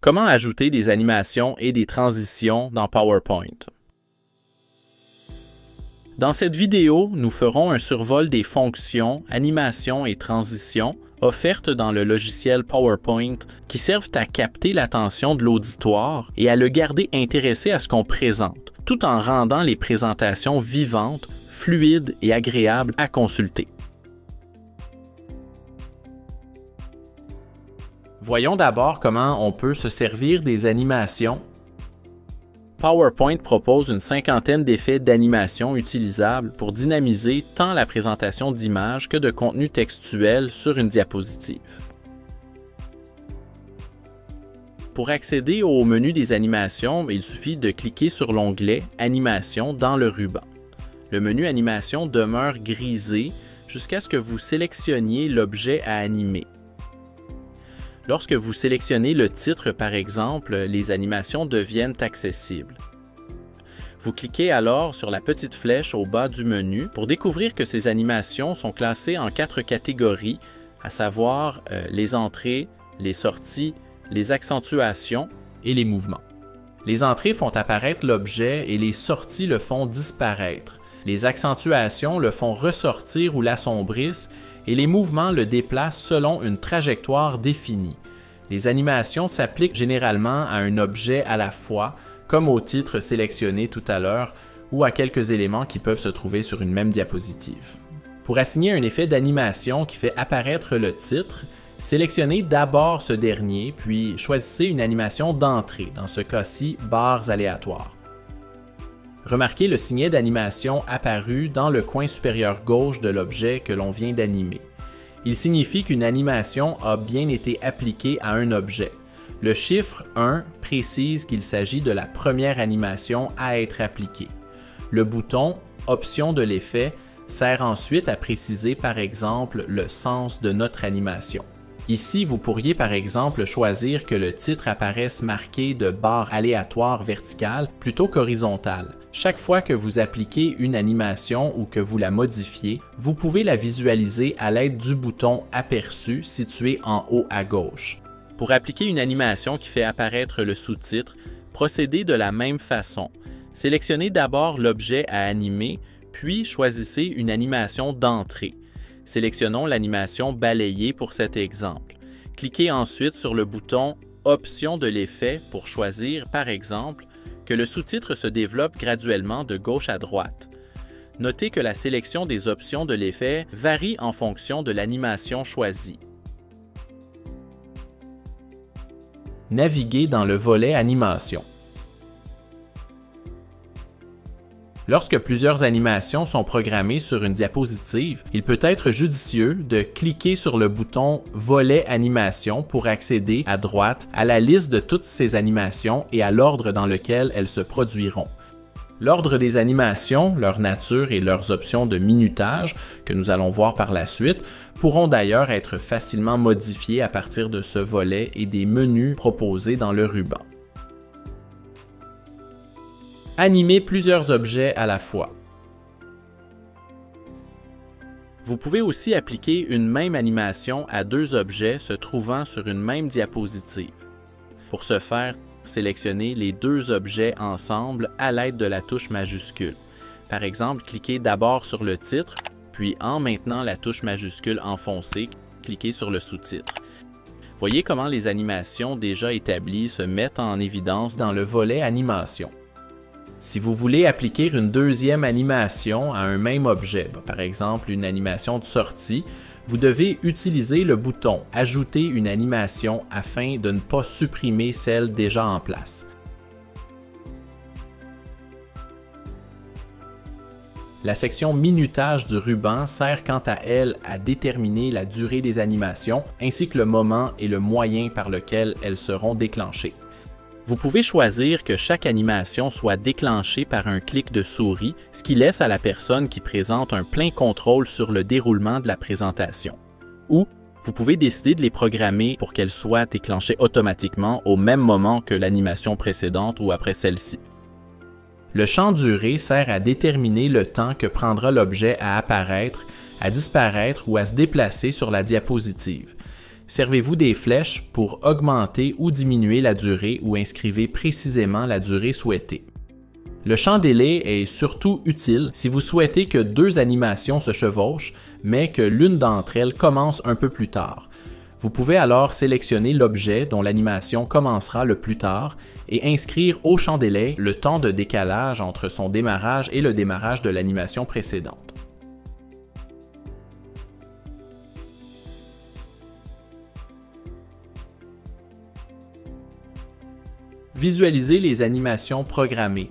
Comment ajouter des animations et des transitions dans PowerPoint? Dans cette vidéo, nous ferons un survol des fonctions, animations et transitions offertes dans le logiciel PowerPoint qui servent à capter l'attention de l'auditoire et à le garder intéressé à ce qu'on présente, tout en rendant les présentations vivantes, fluides et agréables à consulter. Voyons d'abord comment on peut se servir des animations. PowerPoint propose une cinquantaine d'effets d'animation utilisables pour dynamiser tant la présentation d'images que de contenu textuel sur une diapositive. Pour accéder au menu des animations, il suffit de cliquer sur l'onglet « Animation » dans le ruban. Le menu « Animation » demeure grisé jusqu'à ce que vous sélectionniez l'objet à animer. Lorsque vous sélectionnez le titre, par exemple, les animations deviennent accessibles. Vous cliquez alors sur la petite flèche au bas du menu pour découvrir que ces animations sont classées en 4 catégories, à savoir les entrées, les sorties, les accentuations et les mouvements. Les entrées font apparaître l'objet et les sorties le font disparaître. Les accentuations le font ressortir ou l'assombrissent et les mouvements le déplacent selon une trajectoire définie. Les animations s'appliquent généralement à un objet à la fois, comme au titre sélectionné tout à l'heure, ou à quelques éléments qui peuvent se trouver sur une même diapositive. Pour assigner un effet d'animation qui fait apparaître le titre, sélectionnez d'abord ce dernier, puis choisissez une animation d'entrée, dans ce cas-ci, barres aléatoires. Remarquez le signet d'animation apparu dans le coin supérieur gauche de l'objet que l'on vient d'animer. Il signifie qu'une animation a bien été appliquée à un objet. Le chiffre 1 précise qu'il s'agit de la première animation à être appliquée. Le bouton « Option de l'effet » sert ensuite à préciser par exemple le sens de notre animation. Ici, vous pourriez par exemple choisir que le titre apparaisse marqué de barres aléatoires verticales plutôt qu'horizontales. Chaque fois que vous appliquez une animation ou que vous la modifiez, vous pouvez la visualiser à l'aide du bouton Aperçu situé en haut à gauche. Pour appliquer une animation qui fait apparaître le sous-titre, procédez de la même façon. Sélectionnez d'abord l'objet à animer, puis choisissez une animation d'entrée. Sélectionnons l'animation balayée pour cet exemple. Cliquez ensuite sur le bouton « Option de l'effet » pour choisir, par exemple, que le sous-titre se développe graduellement de gauche à droite. Notez que la sélection des options de l'effet varie en fonction de l'animation choisie. Naviguez dans le volet Animation. Lorsque plusieurs animations sont programmées sur une diapositive, il peut être judicieux de cliquer sur le bouton « Volet animation » pour accéder à droite à la liste de toutes ces animations et à l'ordre dans lequel elles se produiront. L'ordre des animations, leur nature et leurs options de minutage, que nous allons voir par la suite, pourront d'ailleurs être facilement modifiés à partir de ce volet et des menus proposés dans le ruban. Animer plusieurs objets à la fois. Vous pouvez aussi appliquer une même animation à 2 objets se trouvant sur une même diapositive. Pour ce faire, sélectionnez les 2 objets ensemble à l'aide de la touche majuscule. Par exemple, cliquez d'abord sur le titre, puis en maintenant la touche majuscule enfoncée, cliquez sur le sous-titre. Voyez comment les animations déjà établies se mettent en évidence dans le volet Animation. Si vous voulez appliquer une deuxième animation à un même objet, par exemple une animation de sortie, vous devez utiliser le bouton « Ajouter une animation » afin de ne pas supprimer celle déjà en place. La section Minutage du ruban sert quant à elle à déterminer la durée des animations ainsi que le moment et le moyen par lequel elles seront déclenchées. Vous pouvez choisir que chaque animation soit déclenchée par un clic de souris, ce qui laisse à la personne qui présente un plein contrôle sur le déroulement de la présentation. Ou vous pouvez décider de les programmer pour qu'elles soient déclenchées automatiquement au même moment que l'animation précédente ou après celle-ci. Le champ durée sert à déterminer le temps que prendra l'objet à apparaître, à disparaître ou à se déplacer sur la diapositive. Servez-vous des flèches pour augmenter ou diminuer la durée ou inscrivez précisément la durée souhaitée. Le champ délai est surtout utile si vous souhaitez que deux animations se chevauchent, mais que l'une d'entre elles commence un peu plus tard. Vous pouvez alors sélectionner l'objet dont l'animation commencera le plus tard et inscrire au champ délai le temps de décalage entre son démarrage et le démarrage de l'animation précédente. Visualisez les animations programmées.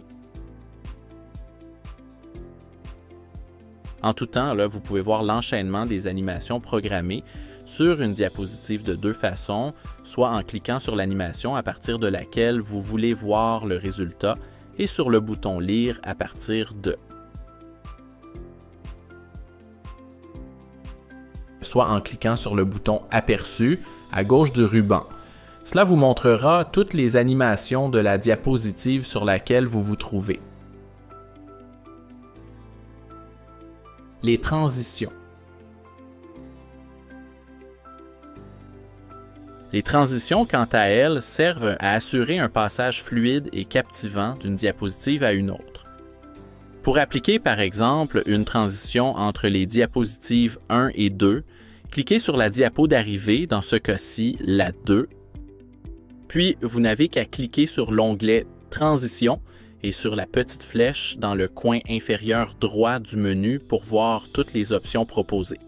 En tout temps, là, vous pouvez voir l'enchaînement des animations programmées sur une diapositive de deux façons, soit en cliquant sur l'animation à partir de laquelle vous voulez voir le résultat et sur le bouton « Lire » à partir de. Soit en cliquant sur le bouton « Aperçu » à gauche du ruban. Cela vous montrera toutes les animations de la diapositive sur laquelle vous vous trouvez. Les transitions. Les transitions, quant à elles, servent à assurer un passage fluide et captivant d'une diapositive à une autre. Pour appliquer par exemple une transition entre les diapositives 1 et 2, cliquez sur la diapo d'arrivée, dans ce cas-ci la 2, puis vous n'avez qu'à cliquer sur l'onglet Transition et sur la petite flèche dans le coin inférieur droit du menu pour voir toutes les options proposées.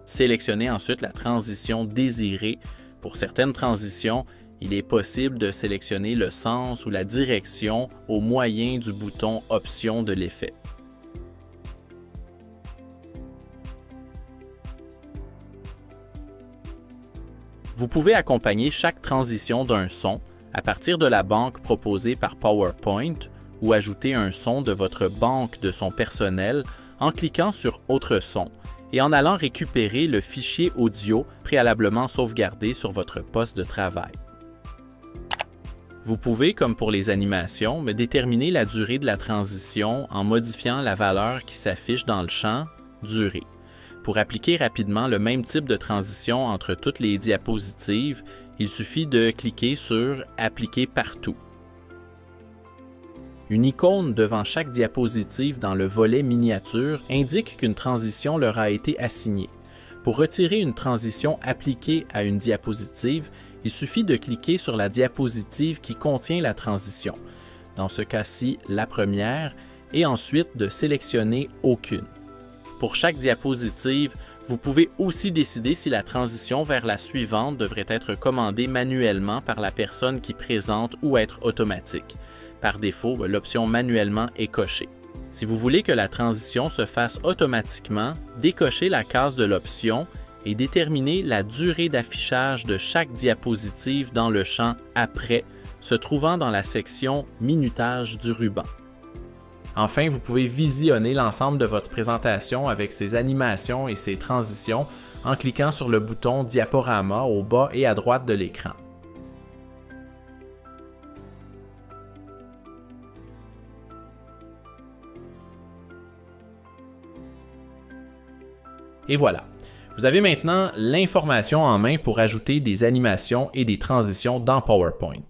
Sélectionnez ensuite la transition désirée. Pour certaines transitions, il est possible de sélectionner le sens ou la direction au moyen du bouton Options de l'effet. Vous pouvez accompagner chaque transition d'un son à partir de la banque proposée par PowerPoint ou ajouter un son de votre banque de sons personnels en cliquant sur « Autre son » et en allant récupérer le fichier audio préalablement sauvegardé sur votre poste de travail. Vous pouvez, comme pour les animations, déterminer la durée de la transition en modifiant la valeur qui s'affiche dans le champ « Durée ». Pour appliquer rapidement le même type de transition entre toutes les diapositives, il suffit de cliquer sur « Appliquer partout ». Une icône devant chaque diapositive dans le volet miniature indique qu'une transition leur a été assignée. Pour retirer une transition appliquée à une diapositive, il suffit de cliquer sur la diapositive qui contient la transition, dans ce cas-ci la première, et ensuite de sélectionner aucune. Pour chaque diapositive, vous pouvez aussi décider si la transition vers la suivante devrait être commandée manuellement par la personne qui présente ou être automatique. Par défaut, l'option « Manuellement » est cochée. Si vous voulez que la transition se fasse automatiquement, décochez la case de l'option et déterminez la durée d'affichage de chaque diapositive dans le champ « Après » se trouvant dans la section « Minutage » du ruban. Enfin, vous pouvez visionner l'ensemble de votre présentation avec ses animations et ses transitions en cliquant sur le bouton Diaporama au bas et à droite de l'écran. Et voilà, vous avez maintenant l'information en main pour ajouter des animations et des transitions dans PowerPoint.